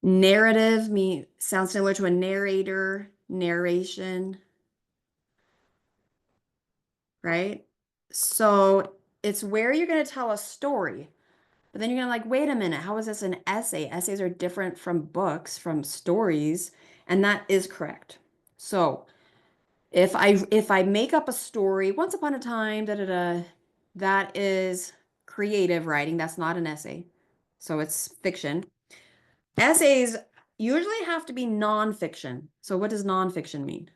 Narrative sounds similar to a narrator, narration, right? So it's where you're going to tell a story, but then you're going to like, wait a minute, how is this an essay? Essays are different from books, from stories, and that is correct. So if I make up a story, once upon a time, da da da, that is creative writing. That's not an essay. So it's fiction. Essays usually have to be nonfiction. So what does nonfiction mean?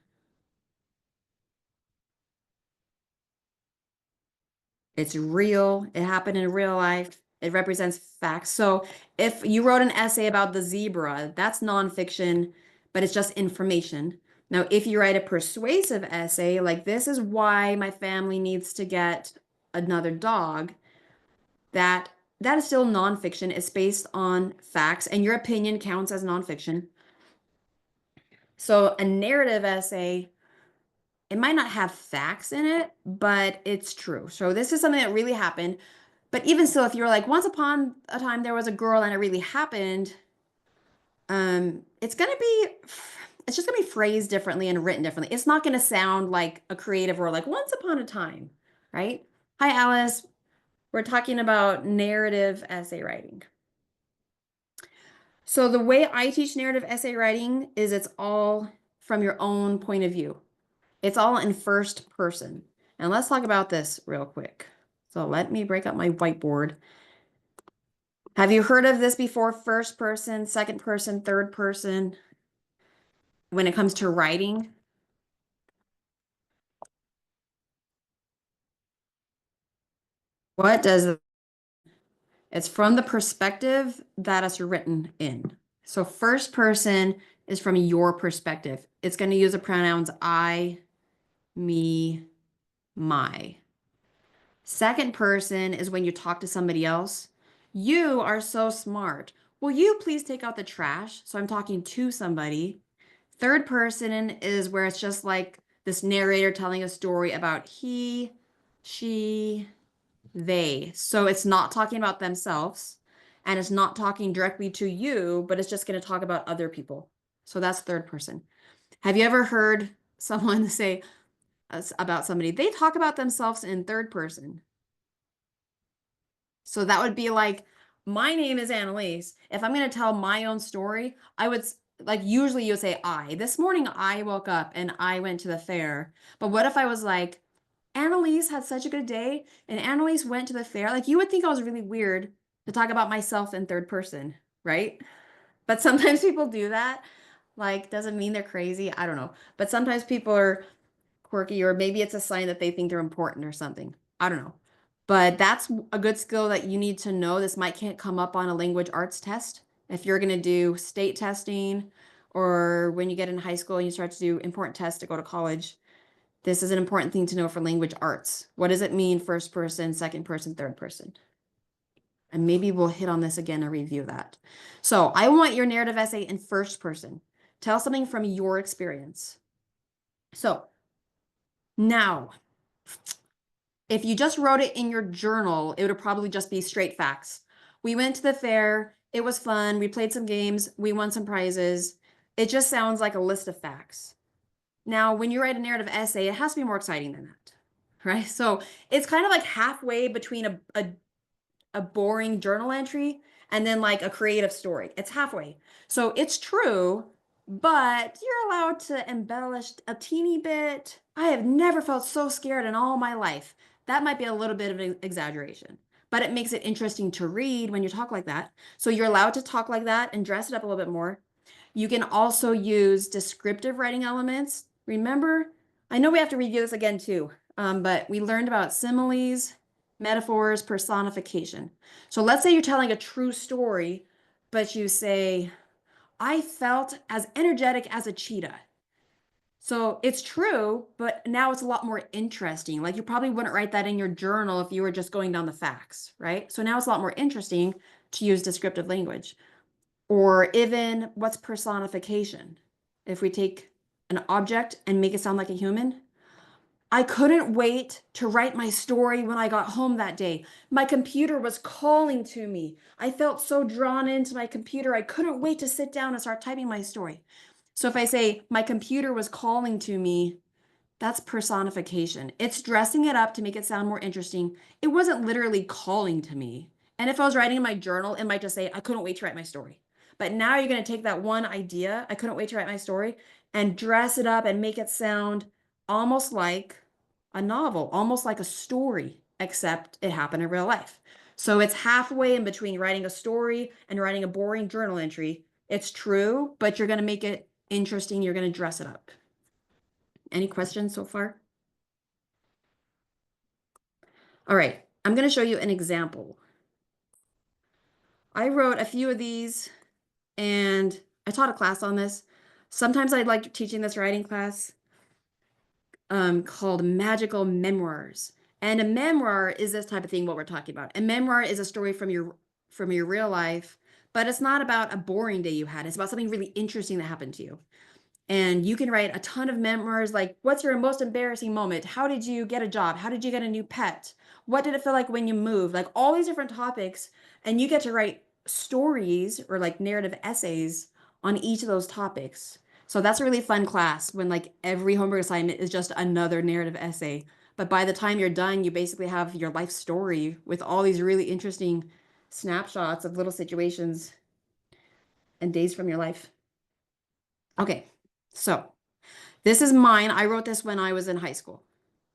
It's real. It happened in real life. It represents facts. So if you wrote an essay about the zebra, that's nonfiction, but it's just information. Now, if you write a persuasive essay, like this is why my family needs to get another dog, that that is still nonfiction. It's based on facts, and your opinion counts as nonfiction. So a narrative essay, it might not have facts in it, but it's true. So this is something that really happened. But even still, if you're like, once upon a time there was a girl and it really happened, it's gonna be, it's just gonna be phrased differently and written differently. It's not gonna sound like a creative or like once upon a time, right? Hi, Alice. We're talking about narrative essay writing. So the way I teach narrative essay writing is it's all from your own point of view. It's all in first person. And let's talk about this real quick. So let me break up my whiteboard. Have you heard of this before? First person, second person, third person, when it comes to writing? What does it's from the perspective that it's written in. So first person is from your perspective. It's going to use the pronouns I, me, my. Second person is when you talk to somebody else. You are so smart. Will you please take out the trash? So I'm talking to somebody. Third person is where it's just like this narrator telling a story about he, she, they. So it's not talking about themselves and it's not talking directly to you, but it's just going to talk about other people. So that's third person. Have you ever heard someone say about somebody, they talk about themselves in third person? So that would be like, my name is Annalise. If I'm going to tell my own story, I would like, usually you would say I. This morning I woke up and I went to the fair. But what if I was like, Annalise had such a good day and Annalise went to the fair? Like, you would think I was really weird to talk about myself in third person, right? But sometimes people do that. Like, doesn't mean they're crazy. I don't know. But sometimes people are quirky, or maybe it's a sign that they think they're important or something. I don't know. But that's a good skill that you need to know. This might can't come up on a language arts test. If you're going to do state testing, or when you get in high school and you start to do important tests to go to college, this is an important thing to know for language arts. What does it mean, first person, second person, third person? And maybe we'll hit on this again and review that. So I want your narrative essay in first person. Tell something from your experience. So now, if you just wrote it in your journal, it would probably just be straight facts. We went to the fair. It was fun. We played some games. We won some prizes. It just sounds like a list of facts. Now, when you write a narrative essay, it has to be more exciting than that, right? So it's kind of like halfway between a boring journal entry and then like a creative story. It's halfway. So it's true, but you're allowed to embellish a teeny bit. I have never felt so scared in all my life. That might be a little bit of an exaggeration, but it makes it interesting to read when you talk like that. So you're allowed to talk like that and dress it up a little bit more. You can also use descriptive writing elements. Remember, I know we have to review this again too, but we learned about similes, metaphors, personification. So let's say you're telling a true story, but you say, I felt as energetic as a cheetah. So it's true, but now it's a lot more interesting. Like, you probably wouldn't write that in your journal if you were just going down the facts, right? So now it's a lot more interesting to use descriptive language. Or even, what's personification? If we take an object and make it sound like a human, I couldn't wait to write my story when I got home that day. My computer was calling to me. I felt so drawn into my computer. I couldn't wait to sit down and start typing my story. So if I say my computer was calling to me, that's personification. It's dressing it up to make it sound more interesting. It wasn't literally calling to me. And if I was writing in my journal, it might just say, I couldn't wait to write my story. But now you're going to take that one idea, I couldn't wait to write my story, and dress it up and make it sound almost like a novel, almost like a story, except it happened in real life. So it's halfway in between writing a story and writing a boring journal entry. It's true, but you're going to make it interesting. You're going to dress it up. Any questions so far? All right, I'm going to show you an example. I wrote a few of these and I taught a class on this. Sometimes I like teaching this writing class called Magical Memoirs. And a memoir is this type of thing, what we're talking about. A memoir is a story from your real life, but it's not about a boring day you had. It's about something really interesting that happened to you. And you can write a ton of memoirs like, what's your most embarrassing moment? How did you get a job? How did you get a new pet? What did it feel like when you moved? Like all these different topics. And you get to write stories or like narrative essays on each of those topics. So that's a really fun class when like every homework assignment is just another narrative essay. But by the time you're done, you basically have your life story with all these really interesting snapshots of little situations and days from your life. Okay, so this is mine. I wrote this when I was in high school.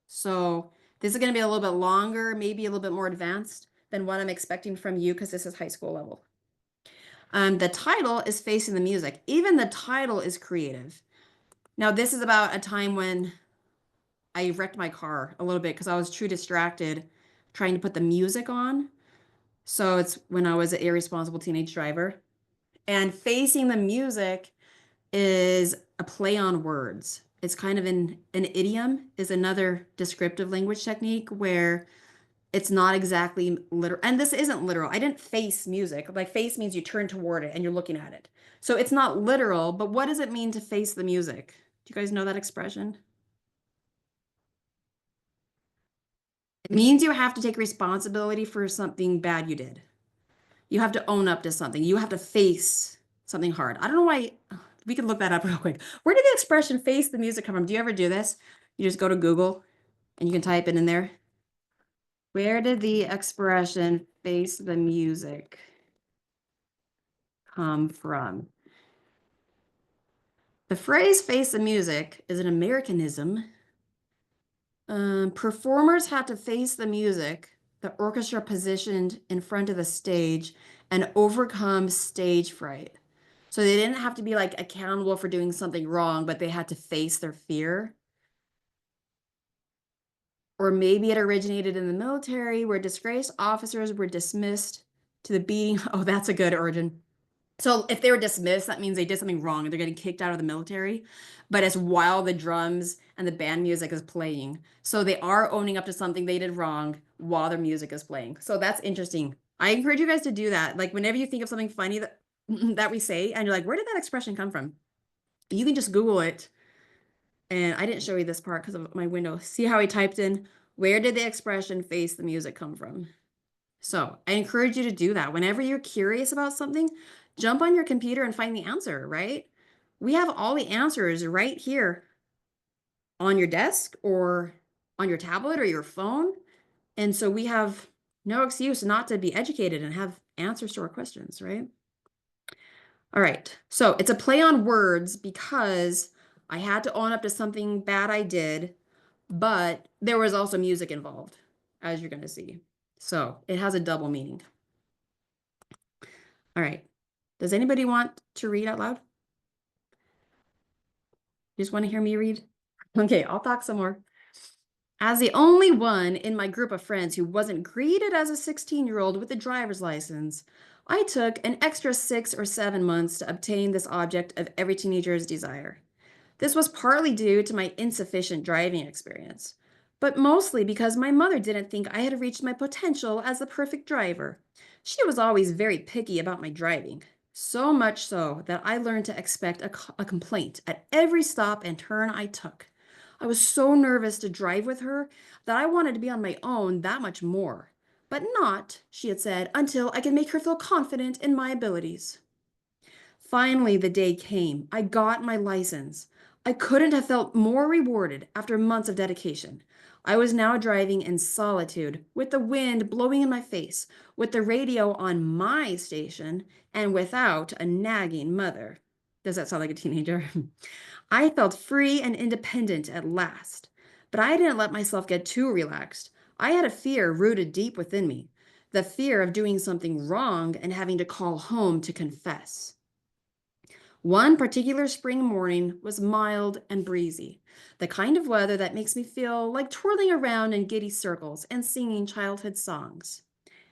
So this is going to be a little bit longer, maybe a little bit more advanced than what I'm expecting from you because this is high school level. The title is Facing the Music. Even the title is creative. Now, this is about a time when I wrecked my car a little bit because I was too distracted trying to put the music on. So it's when I was an irresponsible teenage driver. And Facing the Music is a play on words. It's kind of an idiom is another descriptive language technique where it's not exactly literal. And this isn't literal. I didn't face music. Like face means you turn toward it and you're looking at it. So it's not literal, but what does it mean to face the music? Do you guys know that expression? It means you have to take responsibility for something bad you did. You have to own up to something. You have to face something hard. I don't know why. We can look that up real quick. Where did the expression face the music come from? Do you ever do this? You just go to Google and you can type it in there. Where did the expression face the music come from? The phrase face the music is an Americanism. Performers had to face the music, the orchestra positioned in front of the stage, and overcome stage fright. So they didn't have to be like accountable for doing something wrong, but they had to face their fear. Or maybe it originated in the military where disgraced officers were dismissed to the beating. Oh, that's a good origin. So if they were dismissed, that means they did something wrong and they're getting kicked out of the military. But it's while the drums and the band music is playing. So they are owning up to something they did wrong while their music is playing. So that's interesting. I encourage you guys to do that. Like whenever you think of something funny that that we say and you're like, where did that expression come from? You can just Google it. And I didn't show you this part because of my window. See how I typed in, where did the expression face the music come from? So I encourage you to do that. Whenever you're curious about something, jump on your computer and find the answer, right? We have all the answers right here on your desk or on your tablet or your phone. And so we have no excuse not to be educated and have answers to our questions, right? All right. So it's a play on words because I had to own up to something bad I did, but there was also music involved, as you're going to see. So it has a double meaning. All right. Does anybody want to read out loud? You just want to hear me read? Okay, I'll talk some more. As the only one in my group of friends who wasn't greeted as a 16-year-old with a driver's license, I took an extra 6 or 7 months to obtain this object of every teenager's desire. This was partly due to my insufficient driving experience, but mostly because my mother didn't think I had reached my potential as the perfect driver. She was always very picky about my driving, so much so that I learned to expect a complaint at every stop and turn I took. I was so nervous to drive with her that I wanted to be on my own that much more. But not, she had said, until I could make her feel confident in my abilities. Finally, the day came. I got my license. I couldn't have felt more rewarded after months of dedication. I was now driving in solitude, with the wind blowing in my face, with the radio on my station, and without a nagging mother. Does that sound like a teenager? I felt free and independent at last. But I didn't let myself get too relaxed. I had a fear rooted deep within me, the fear of doing something wrong and having to call home to confess. One particular spring morning was mild and breezy, the kind of weather that makes me feel like twirling around in giddy circles and singing childhood songs.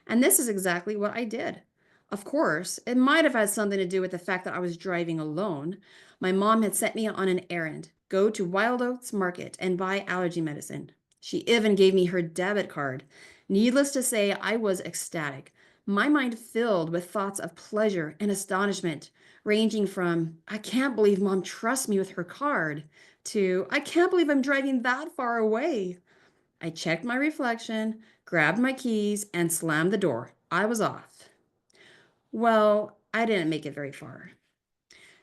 And this is exactly what I did. Of course, it might have had something to do with the fact that I was driving alone. My mom had sent me on an errand, go to Wild Oats Market and buy allergy medicine. She even gave me her debit card. Needless to say, I was ecstatic, my mind filled with thoughts of pleasure and astonishment, ranging from, I can't believe mom trusts me with her card, to, I can't believe I'm driving that far away. I checked my reflection, grabbed my keys, and slammed the door. I was off. Well, I didn't make it very far.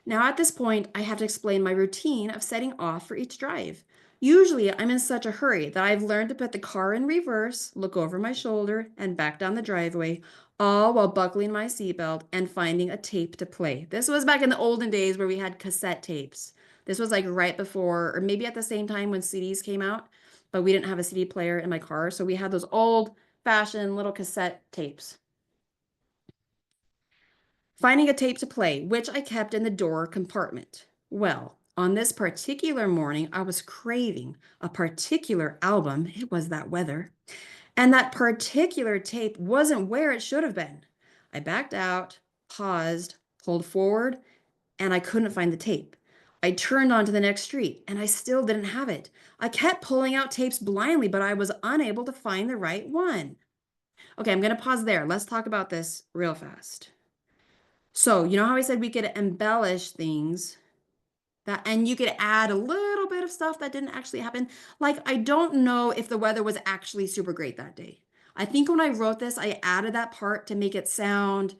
Now, at this point, I have to explain my routine of setting off for each drive. Usually, I'm in such a hurry that I've learned to put the car in reverse, look over my shoulder, and back down the driveway, all while buckling my seatbelt and finding a tape to play. This was back in the olden days where we had cassette tapes. This was like right before, or maybe at the same time when CDs came out, but we didn't have a CD player in my car, so we had those old-fashioned little cassette tapes. Finding a tape to play, which I kept in the door compartment. Well, on this particular morning, I was craving a particular album. It was that weather. And that particular tape wasn't where it should have been. I backed out, paused, pulled forward, and I couldn't find the tape. I turned onto the next street and I still didn't have it. I kept pulling out tapes blindly, but I was unable to find the right one. Okay, I'm going to pause there. Let's talk about this real fast. So, you know how I said we could embellish things that, and you could add a little bit of stuff that didn't actually happen? Like, I don't know if the weather was actually super great that day. I think when I wrote this, I added that part to make it sound,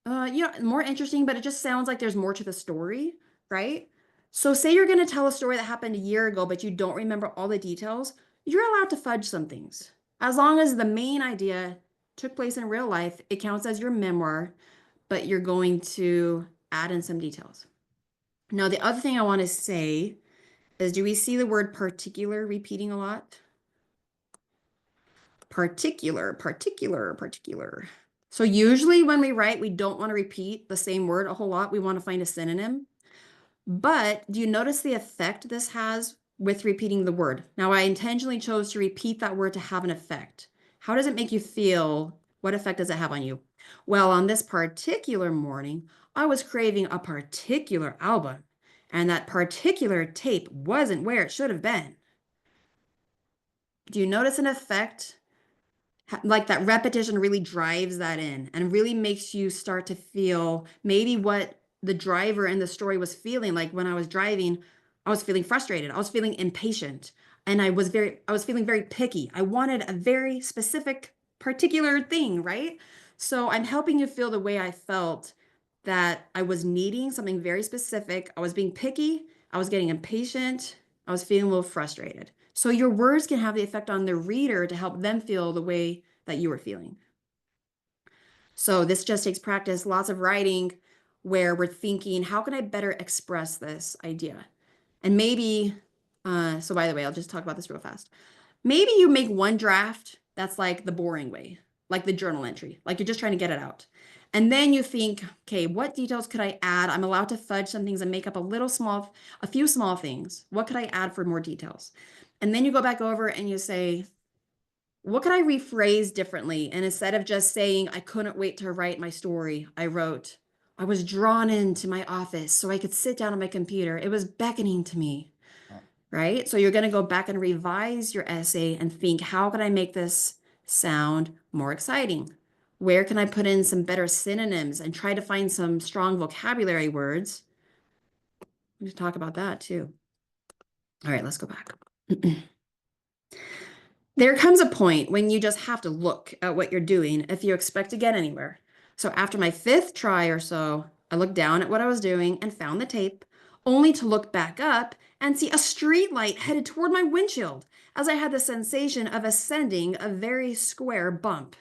more interesting, but it just sounds like there's more to the story, right? So, say you're going to tell a story that happened a year ago, but you don't remember all the details, you're allowed to fudge some things. As long as the main idea took place in real life, it counts as your memoir, but you're going to add in some details. Now, the other thing I want to say is, do we see the word particular repeating a lot? Particular, particular, particular. So usually when we write, we don't want to repeat the same word a whole lot. We want to find a synonym. But do you notice the effect this has with repeating the word? Now, I intentionally chose to repeat that word to have an effect. How does it make you feel? What effect does it have on you? Well, on this particular morning, I was craving a particular album, and that particular tape wasn't where it should have been. Do you notice an effect? Like that repetition really drives that in and really makes you start to feel maybe what the driver in the story was feeling. Like when I was driving, I was feeling frustrated. I was feeling impatient, and I was feeling very picky. I wanted a very specific, particular thing, right? So I'm helping you feel the way I felt, that I was needing something very specific. I was being picky. I was getting impatient. I was feeling a little frustrated. So your words can have the effect on the reader to help them feel the way that you were feeling. So this just takes practice, lots of writing where we're thinking, how can I better express this idea? And maybe, so by the way, I'll just talk about this real fast. Maybe you make one draft that's like the boring way, like the journal entry, like you're just trying to get it out. And then you think, okay, what details could I add? I'm allowed to fudge some things and make up a few small things. What could I add for more details? And then you go back over and you say, what could I rephrase differently? And instead of just saying, I couldn't wait to write my story, I wrote, I was drawn into my office so I could sit down on my computer. It was beckoning to me, right? So you're going to go back and revise your essay and think, how can I make this sound more exciting? Where can I put in some better synonyms and try to find some strong vocabulary words? I'm going to talk about that too. All right, let's go back. There comes a point when you just have to look at what you're doing if you expect to get anywhere. So after my fifth try or so, I looked down at what I was doing and found the tape, only to look back up and see a street light headed toward my windshield as I had the sensation of ascending a very square bump.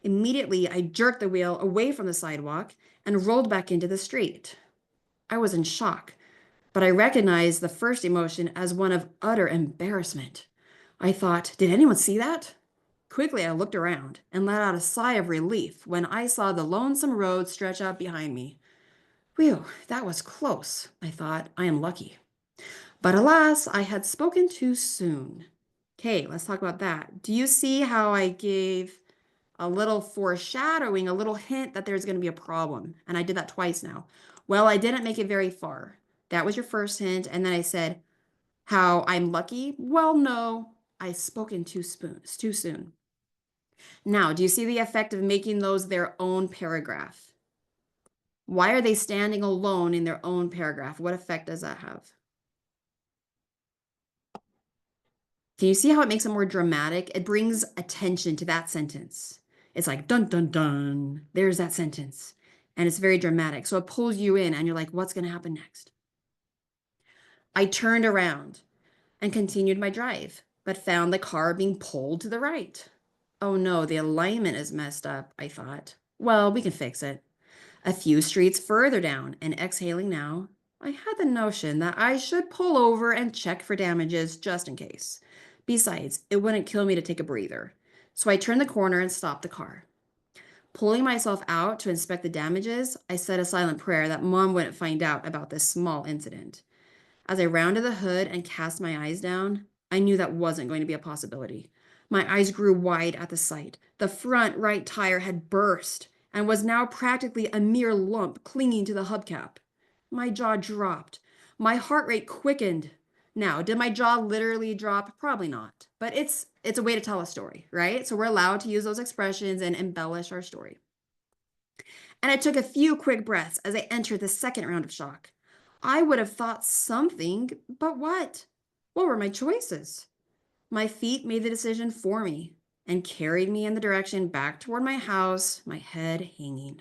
Immediately, I jerked the wheel away from the sidewalk and rolled back into the street. I was in shock, but I recognized the first emotion as one of utter embarrassment. I thought, did anyone see that? Quickly, I looked around and let out a sigh of relief when I saw the lonesome road stretch out behind me. Whew, that was close, I thought. I am lucky. But alas, I had spoken too soon. Okay, let's talk about that. Do you see how I gave a little foreshadowing, a little hint that there's going to be a problem? And I did that twice now. Well, I didn't make it very far. That was your first hint. And then I said, how I'm lucky? Well, no, I spoken too soon. Now, do you see the effect of making those their own paragraph? Why are they standing alone in their own paragraph? What effect does that have? Can you see how it makes it more dramatic? It brings attention to that sentence. It's like, dun, dun, dun. There's that sentence. And it's very dramatic. So it pulls you in and you're like, what's going to happen next? I turned around and continued my drive, but found the car being pulled to the right. Oh no, the alignment is messed up, I thought. Well, we can fix it. A few streets further down and exhaling now, I had the notion that I should pull over and check for damages just in case. Besides, it wouldn't kill me to take a breather. So I turned the corner and stopped the car. Pulling myself out to inspect the damages, I said a silent prayer that Mom wouldn't find out about this small incident. As I rounded the hood and cast my eyes down, I knew that wasn't going to be a possibility. My eyes grew wide at the sight. The front right tire had burst and was now practically a mere lump clinging to the hubcap. My jaw dropped. My heart rate quickened. Now, did my jaw literally drop? Probably not. But it's a way to tell a story, right? So we're allowed to use those expressions and embellish our story. And I took a few quick breaths as I entered the second round of shock. I would have thought something, but what? What were my choices? My feet made the decision for me and carried me in the direction back toward my house, my head hanging.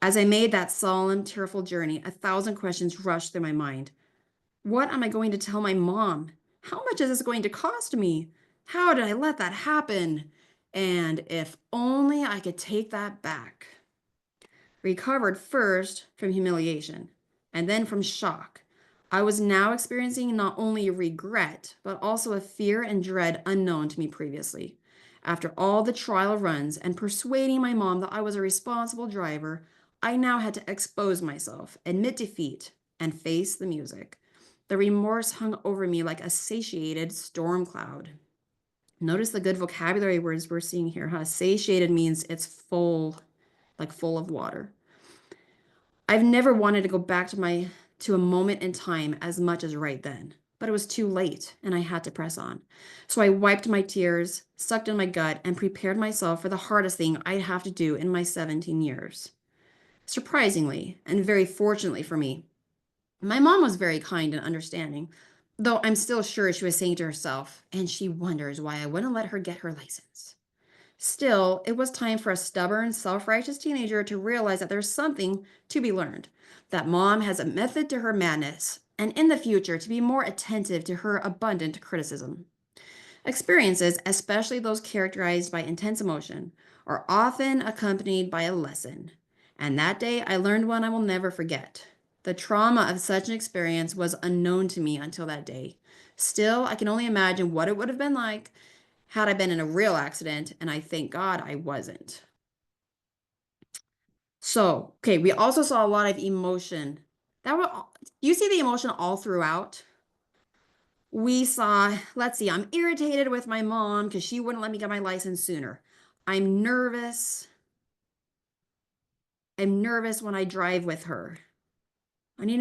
As I made that solemn, tearful journey, 1,000 questions rushed through my mind. What am I going to tell my mom? How much is this going to cost me? How did I let that happen? And if only I could take that back. Recovered first from humiliation and then from shock, I was now experiencing not only regret, but also a fear and dread unknown to me previously. After all the trial runs and persuading my mom that I was a responsible driver, I now had to expose myself, admit defeat, and face the music. The remorse hung over me like a satiated storm cloud. Notice the good vocabulary words we're seeing here, huh? Satiated means it's full, like full of water. I've never wanted to go back to a moment in time as much as right then, but it was too late and I had to press on. So I wiped my tears, sucked in my gut, and prepared myself for the hardest thing I'd have to do in my 17 years. Surprisingly, and very fortunately for me, my mom was very kind and understanding, though I'm still sure she was saying to herself, and she wonders why I wouldn't let her get her license. Still, it was time for a stubborn, self-righteous teenager to realize that there's something to be learned, that mom has a method to her madness, and in the future to be more attentive to her abundant criticism. Experiences, especially those characterized by intense emotion, are often accompanied by a lesson. And that day I learned one I will never forget. The trauma of such an experience was unknown to me until that day. Still, I can only imagine what it would have been like had I been in a real accident, and I thank God I wasn't. So, okay, we also saw a lot of emotion. You see the emotion all throughout? We saw, let's see, I'm irritated with my mom because she wouldn't let me get my license sooner. I'm nervous. I'm nervous when I drive with her. I need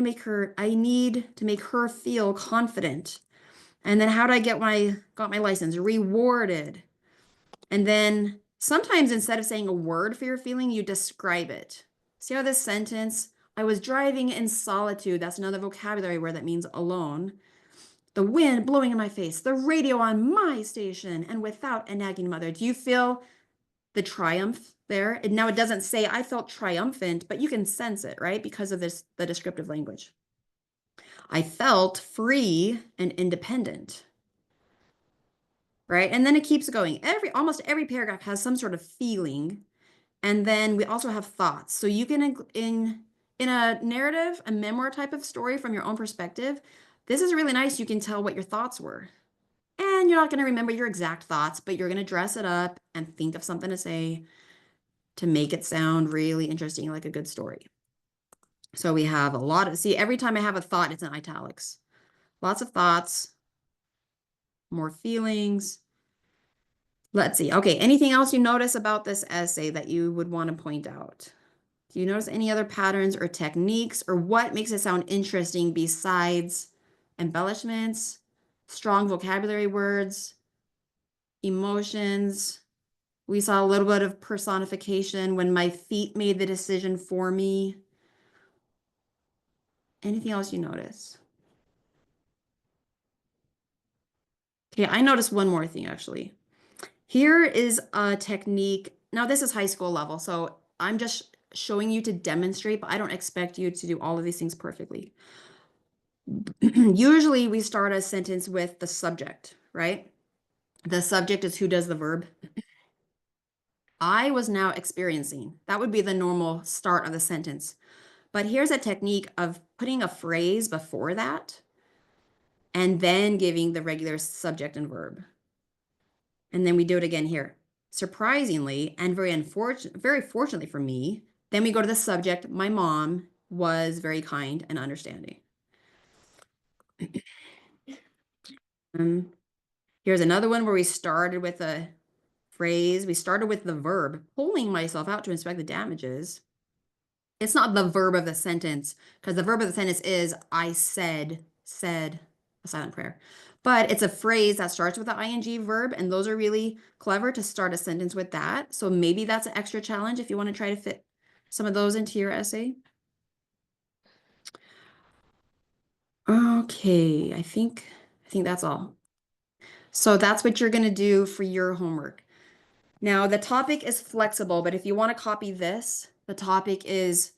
to make her feel confident. And then how do I got my license? Rewarded. And then sometimes instead of saying a word for your feeling, you describe it. See how this sentence, I was driving in solitude. That's another vocabulary word that means alone. the wind blowing in my face, the radio on my station, and without a nagging mother. Do you feel the triumph there? And now it doesn't say I felt triumphant, but you can sense it, right? Because of this, the descriptive language. I felt free and independent, right? And then it keeps going. Almost every paragraph has some sort of feeling. And then we also have thoughts. So you can, in a narrative, a memoir type of story from your own perspective, this is really nice. You can tell what your thoughts were. And you're not going to remember your exact thoughts, but you're going to dress it up and think of something to say to make it sound really interesting, like a good story. So we have a lot of, see, every time I have a thought, it's in italics. Lots of thoughts, more feelings. Let's see. Okay, anything else you notice about this essay that you would want to point out? Do you notice any other patterns or techniques, or what makes it sound interesting besides embellishments, strong vocabulary words, emotions? We saw a little bit of personification when my feet made the decision for me. Anything else you notice? Okay, I noticed one more thing actually. Here is a technique. Now, this is high school level, so I'm just showing you to demonstrate, but I don't expect you to do all of these things perfectly. Usually, we start a sentence with the subject, right? The subject is who does the verb. I was now experiencing. That would be the normal start of the sentence. But here's a technique of putting a phrase before that and then giving the regular subject and verb. And then we do it again here. Surprisingly, and very fortunately for me, then we go to the subject. My mom was very kind and understanding. Here's another one where we started with a phrase. We started with the verb, pulling myself out to inspect the damages. It's not the verb of the sentence, because the verb of the sentence is I said, a silent prayer. But it's a phrase that starts with the ing verb, and those are really clever to start a sentence with that. So maybe that's an extra challenge if you want to try to fit some of those into your essay. Okay, I think that's all. So that's what you're going to do for your homework. Now, the topic is flexible, but if you want to copy this, the topic is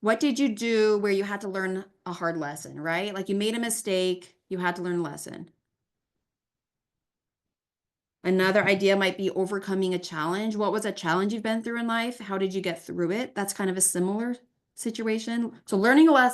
what did you do where you had to learn a hard lesson, right? Like you made a mistake, you had to learn a lesson. Another idea might be overcoming a challenge. What was a challenge you've been through in life? How did you get through it? That's kind of a similar situation. So learning a lesson